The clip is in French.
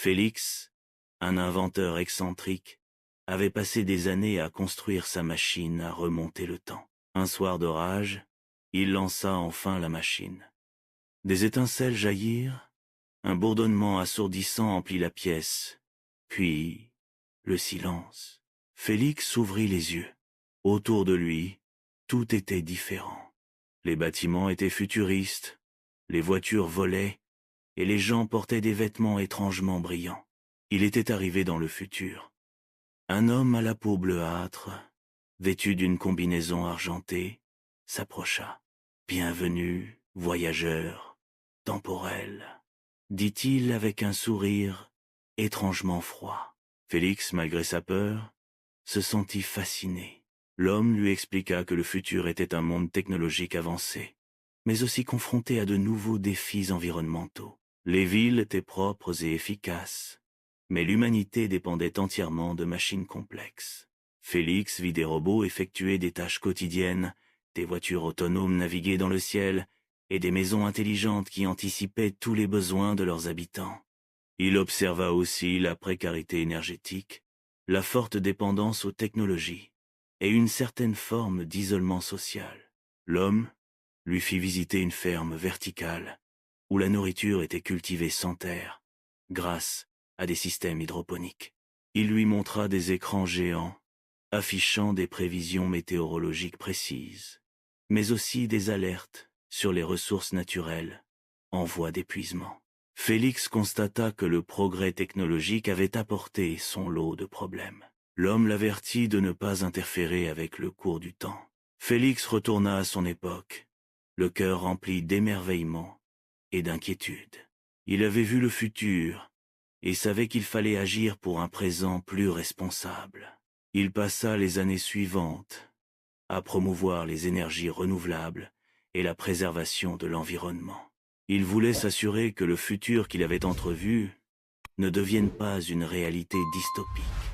Félix, un inventeur excentrique, avait passé des années à construire sa machine à remonter le temps. Un soir d'orage, il lança enfin la machine. Des étincelles jaillirent, un bourdonnement assourdissant emplit la pièce, puis le silence. Félix ouvrit les yeux. Autour de lui, tout était différent. Les bâtiments étaient futuristes, les voitures volaient, et les gens portaient des vêtements étrangement brillants. Il était arrivé dans le futur. Un homme à la peau bleuâtre, vêtu d'une combinaison argentée, s'approcha. « Bienvenue, voyageur, temporel », dit-il avec un sourire étrangement froid. Félix, malgré sa peur, se sentit fasciné. L'homme lui expliqua que le futur était un monde technologique avancé, mais aussi confronté à de nouveaux défis environnementaux. Les villes étaient propres et efficaces, mais l'humanité dépendait entièrement de machines complexes. Félix vit des robots effectuer des tâches quotidiennes, des voitures autonomes naviguer dans le ciel, et des maisons intelligentes qui anticipaient tous les besoins de leurs habitants. Il observa aussi la précarité énergétique, la forte dépendance aux technologies, et une certaine forme d'isolement social. L'homme lui fit visiter une ferme verticale, où la nourriture était cultivée sans terre, grâce à des systèmes hydroponiques. Il lui montra des écrans géants, affichant des prévisions météorologiques précises, mais aussi des alertes sur les ressources naturelles en voie d'épuisement. Félix constata que le progrès technologique avait apporté son lot de problèmes. L'homme l'avertit de ne pas interférer avec le cours du temps. Félix retourna à son époque, le cœur rempli d'émerveillement et d'inquiétude. Il avait vu le futur et savait qu'il fallait agir pour un présent plus responsable. Il passa les années suivantes à promouvoir les énergies renouvelables et la préservation de l'environnement. Il voulait s'assurer que le futur qu'il avait entrevu ne devienne pas une réalité dystopique.